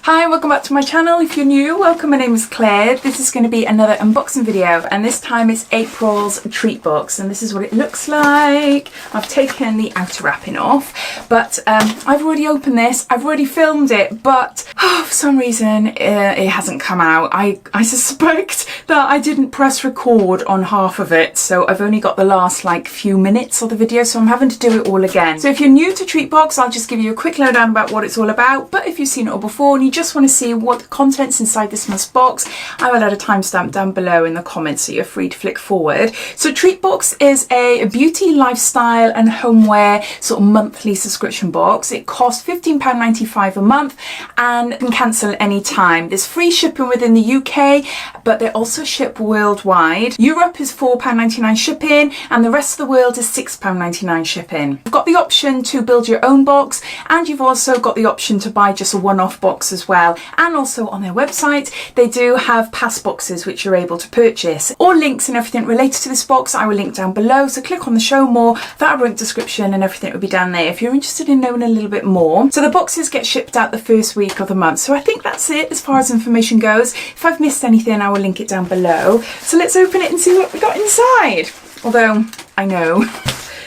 Hi, welcome back to my channel. If you're new, welcome. My name is Claire. This is going to be another unboxing video, and this time it's April's Treatbox, and this is what it looks like. I've taken the outer wrapping off, but I've already opened this. I've already filmed it, but for some reason it hasn't come out. I suspect that I didn't press record on half of it, so I've only got the last like few minutes of the video, so I'm having to do it all again. So if you're new to Treatbox, I'll just give you a quick lowdown about what it's all about, but if you've seen it all before and you just want to see what the contents inside this month's box, I will add a timestamp down below in the comments so you're free to flick forward. So Treatbox is a beauty, lifestyle and homeware sort of monthly subscription box. It costs £15.95 a month and can cancel any time. There's free shipping within the UK, but they also ship worldwide. Europe is £4.99 shipping and the rest of the world is £6.99 shipping. You've got the option to build your own box, and you've also got the option to buy just a one-off box as well. And also on their website they do have past boxes which you're able to purchase. All links and everything related to this box I will link down below, so click on the show more, that link description and everything will be down there if you're interested in knowing a little bit more. So the boxes get shipped out the first week of the month, so I think that's it as far as information goes. If I've missed anything I will link it down below. So let's open it and see what we got inside. Although I know,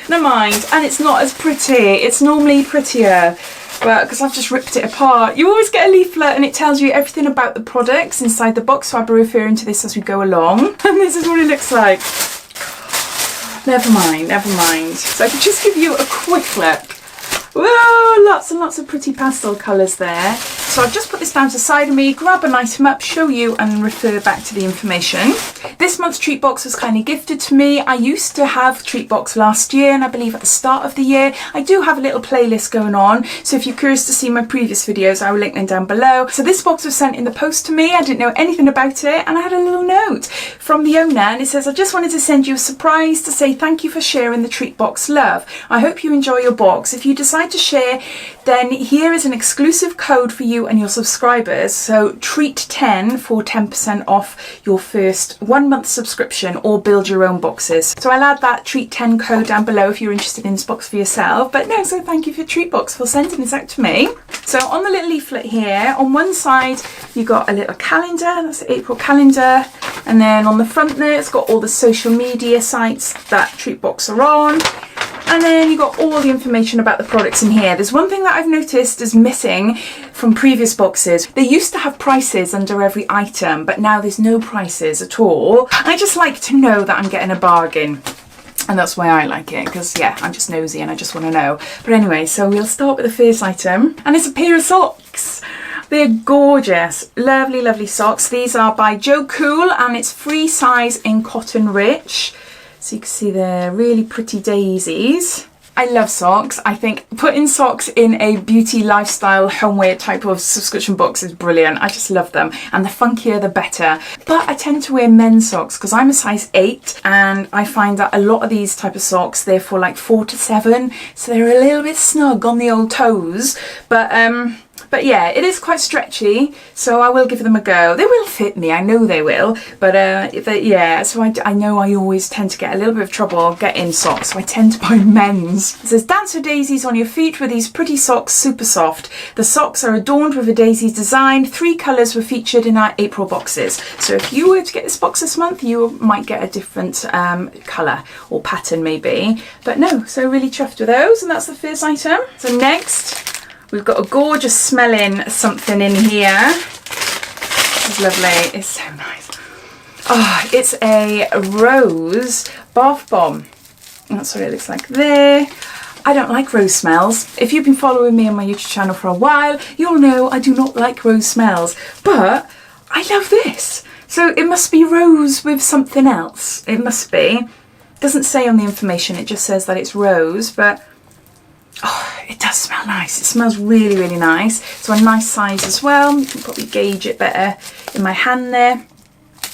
never mind, and it's not as pretty. It's normally prettier, but because I've just ripped it apart. You always get a leaflet and it tells you everything about the products inside the box, so I'll be referring to this as we go along. And this is what it looks like. Never mind, never mind. So I can just give you a quick look. Whoa, lots and lots of pretty pastel colours there. So I've just put this down to the side of me, grab an item up, show you and refer back to the information. This month's Treatbox was kindly gifted to me. I used to have Treatbox last year, and I believe at the start of the year. I do have a little playlist going on, so if you're curious to see my previous videos I will link them down below. So this box was sent in the post to me. I didn't know anything about it, and I had a little note from the owner and it says, I just wanted to send you a surprise to say thank you for sharing the Treatbox love. I hope you enjoy your box. If you decide to share, then here is an exclusive code for you and your subscribers. So treat10 for 10% off your first 1 month subscription or build your own boxes. So I'll add that treat10 code down below if you're interested in this box for yourself. But no, so thank you for Treatbox for sending this out to me. So on the little leaflet here, on one side you got a little calendar, that's the April calendar, and then on the front there it's got all the social media sites that Treatbox are on. And then you got all the information about the products in here. There's one thing that I've noticed is missing from previous boxes. They used to have prices under every item, but now there's no prices at all. I just like to know that I'm getting a bargain. And that's why I like it, because yeah, I'm just nosy and I just want to know. But anyway, so we'll start with the first item, and it's a pair of socks. They're gorgeous, lovely, lovely socks. These are by Joe Cool, and it's free size in cotton rich. So you can see they're really pretty daisies. I love socks. I think putting socks in a beauty, lifestyle, homeware type of subscription box is brilliant. I just love them, and the funkier the better. But I tend to wear men's socks because I'm a size 8, and I find that a lot of these type of socks, they're for like 4 to 7, so they're a little bit snug on the old toes. But yeah, it is quite stretchy, so I will give them a go. They will fit me, I know they will, but yeah, so I know I always tend to get a little bit of trouble getting socks, so I tend to buy men's. It says, dance with daisies on your feet with these pretty socks, super soft. The socks are adorned with a daisies design. 3 colours were featured in our April boxes. So if you were to get this box this month, you might get a different colour or pattern maybe. But no, so really chuffed with those, and that's the first item. So next, we've got a gorgeous smelling something in here. This is lovely. It's so nice. Oh, it's a rose bath bomb. That's what it looks like there. I don't like rose smells. If you've been following me on my YouTube channel for a while, you'll know I do not like rose smells. But I love this. So it must be rose with something else. It must be. It doesn't say on the information, it just says that it's rose, but oh, it does smell nice. It smells really, really nice. So a nice size as well. You can probably gauge it better in my hand there.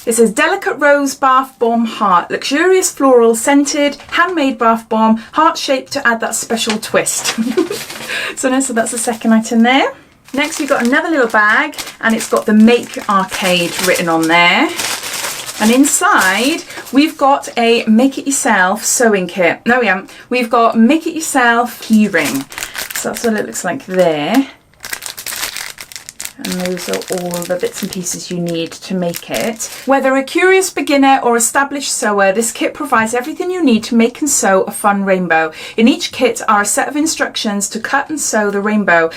It says delicate rose bath bomb heart, luxurious floral scented handmade bath bomb, heart shaped to add that special twist. So that's the second item there. Next we've got another little bag, and it's got the Make Arcade written on there. And inside we've got a make it yourself sewing kit. No, we haven't. We've got make it yourself key ring. So that's what it looks like there. And those are all the bits and pieces you need to make it. Whether a curious beginner or established sewer, this kit provides everything you need to make and sew a fun rainbow. In each kit are a set of instructions to cut and sew the rainbow,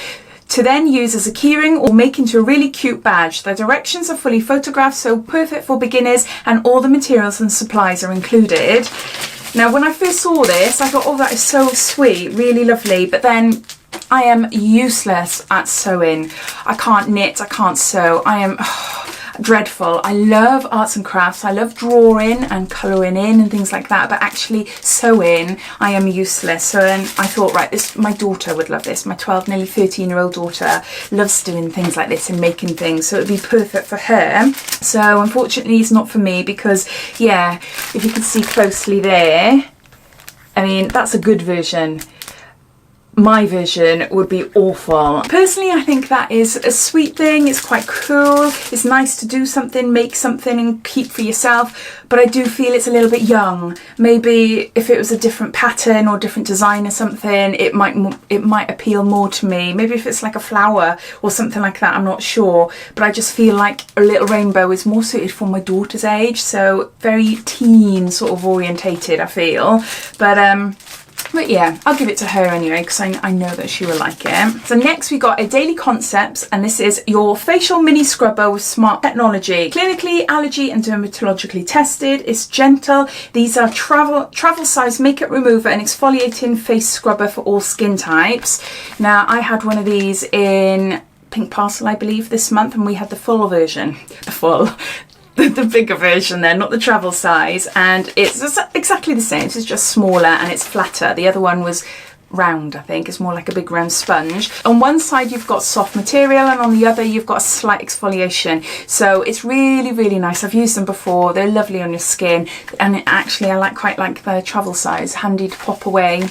to then use as a keyring or make into a really cute badge. The directions are fully photographed, so perfect for beginners, and all the materials and supplies are included. Now, when I first saw this, I thought, oh, that is so sweet, really lovely, but then I am useless at sewing. I can't knit, I can't sew. I am dreadful. I love arts and crafts. I love drawing and colouring in and things like that, but actually sewing, I am useless. So then I thought, right, my daughter would love this. My 12, nearly 13-year-old daughter loves doing things like this and making things, so it would be perfect for her. So unfortunately it's not for me because, yeah, if you can see closely there, I mean, that's a good version. My version would be awful. Personally, I think that is a sweet thing. It's quite cool. It's nice to do something, make something and keep for yourself, but I do feel it's a little bit young. Maybe if it was a different pattern or different design or something, it might appeal more to me. Maybe if it's like a flower or something like that, I'm not sure. But I just feel like a little rainbow is more suited for my daughter's age, so very teen sort of orientated, I feel. But yeah, I'll give it to her anyway because I know that she will like it. So next we got a Daily Concepts, and this is your facial mini scrubber with smart technology. Clinically, allergy and dermatologically tested. It's gentle. These are travel size makeup remover and exfoliating face scrubber for all skin types. Now, I had one of these in Pink Parcel, I believe, this month, and we had the full version. The bigger version there, not the travel size, and it's exactly the same. It's just smaller and it's flatter. The other one was round, I think. It's more like a big round sponge. On one side you've got soft material, and on the other you've got a slight exfoliation, so it's really, really nice. I've used them before. They're lovely on your skin, and actually I quite like the travel size, handy to pop away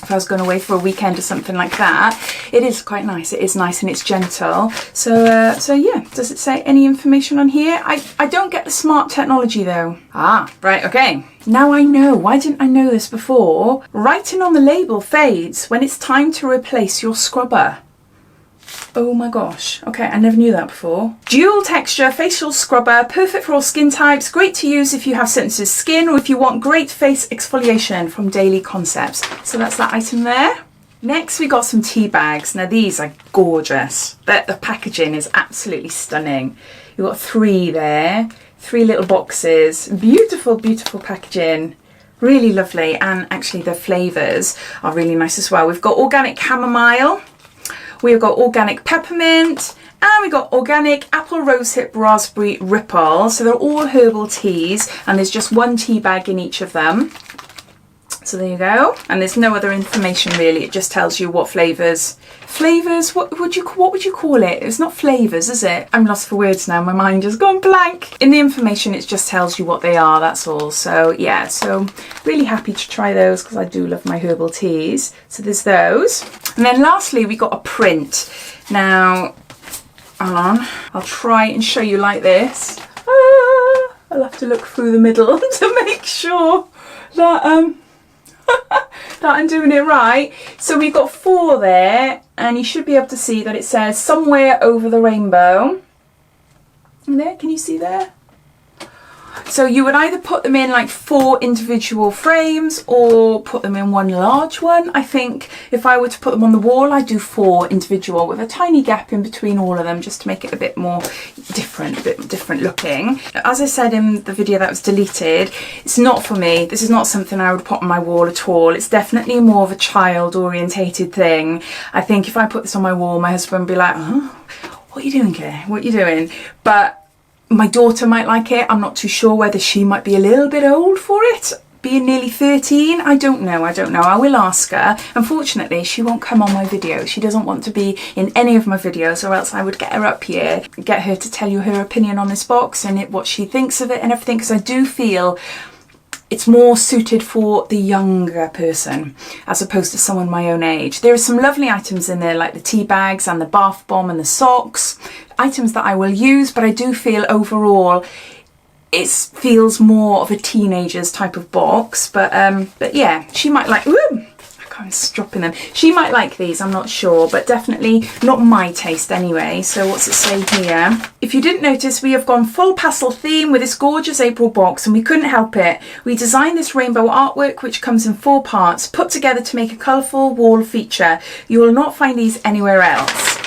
if I was going away for a weekend or something like that. It is quite nice. It is nice and it's gentle. So yeah, does it say any information on here? I don't get the smart technology though. Ah, right, okay. Now I know. Why didn't I know this before? Writing on the label fades when it's time to replace your scrubber. Oh my gosh. Okay, I never knew that before. Dual texture facial scrubber, perfect for all skin types. Great to use if you have sensitive skin or if you want great face exfoliation, from Daily Concepts. So that's that item there. Next we got some tea bags. Now these are gorgeous. The packaging is absolutely stunning. You've got 3 there. 3 little boxes. Beautiful, beautiful packaging. Really lovely. And actually the flavours are really nice as well. We've got organic chamomile. We've got organic peppermint, and we've got organic apple rosehip raspberry ripple. So they're all herbal teas, and there's just 1 tea bag in each of them. So there you go. And there's no other information really. It just tells you what flavours. Flavours? What would you call it? It's not flavours, is it? I'm lost for words now. My mind has gone blank. In the information, it just tells you what they are. That's all. So yeah. So really happy to try those because I do love my herbal teas. So there's those. And then lastly, we got a print. Now, hold on. I'll try and show you like this. I'll have to look through the middle to make sure that that I'm doing it right. So we've got 4 there, and you should be able to see that it says somewhere over the rainbow. And there, can you see there? So you would either put them in like 4 individual frames or put them in one large one. I think if I were to put them on the wall, I'd do 4 individual with a tiny gap in between all of them just to make it a bit more different, a bit different looking. As I said in the video that was deleted, it's not for me. This is not something I would put on my wall at all. It's definitely more of a child orientated thing. I think if I put this on my wall, my husband would be like, huh? What are you doing, Claire? What are you doing? But my daughter might like it. I'm not too sure whether she might be a little bit old for it. Being nearly 13, I don't know. I will ask her. Unfortunately, she won't come on my video. She doesn't want to be in any of my videos, or else I would get her up here, get her to tell you her opinion on this box and what she thinks of it and everything, because I do feel it's more suited for the younger person as opposed to someone my own age. There are some lovely items in there like the tea bags and the bath bomb and the socks, items that I will use, but I do feel overall it feels more of a teenager's type of box. But yeah, she might like, ooh, I I'm just dropping them. She might like these, I'm not sure, but definitely not my taste anyway. So what's it say here? If you didn't notice, we have gone full pastel theme with this gorgeous April box, and we couldn't help it. We designed this rainbow artwork, which comes in 4 parts, put together to make a colourful wall feature. You will not find these anywhere else.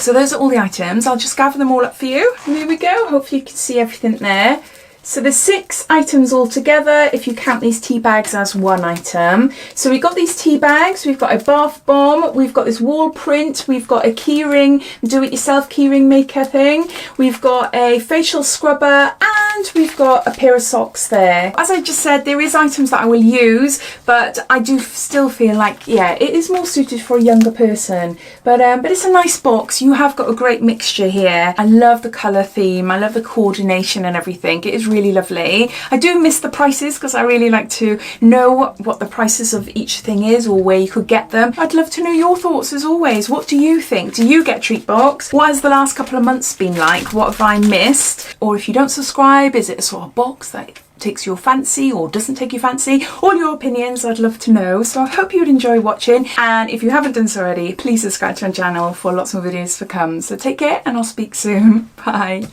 So those are all the items. I'll just gather them all up for you. And here we go. Hopefully you can see everything there. So there's 6 items all together if you count these tea bags as one item. So we've got these tea bags, we've got a bath bomb, we've got this wall print, we've got a keyring, do-it-yourself keyring maker thing, we've got a facial scrubber, and we've got a pair of socks there. As I just said, there is items that I will use, but I do still feel like, yeah, it is more suited for a younger person. But it's a nice box. You have got a great mixture here. I love the colour theme. I love the coordination and everything. It is really lovely. I do miss the prices because I really like to know what the prices of each thing is or where you could get them. I'd love to know your thoughts as always. What do you think? Do you get Treatbox? What has the last couple of months been like? What have I missed? Or if you don't subscribe, is it a sort of box that takes your fancy or doesn't take your fancy? All your opinions, I'd love to know. So I hope you would enjoy watching, and if you haven't done so already, please subscribe to my channel for lots more videos to come. So take care, and I'll speak soon. Bye.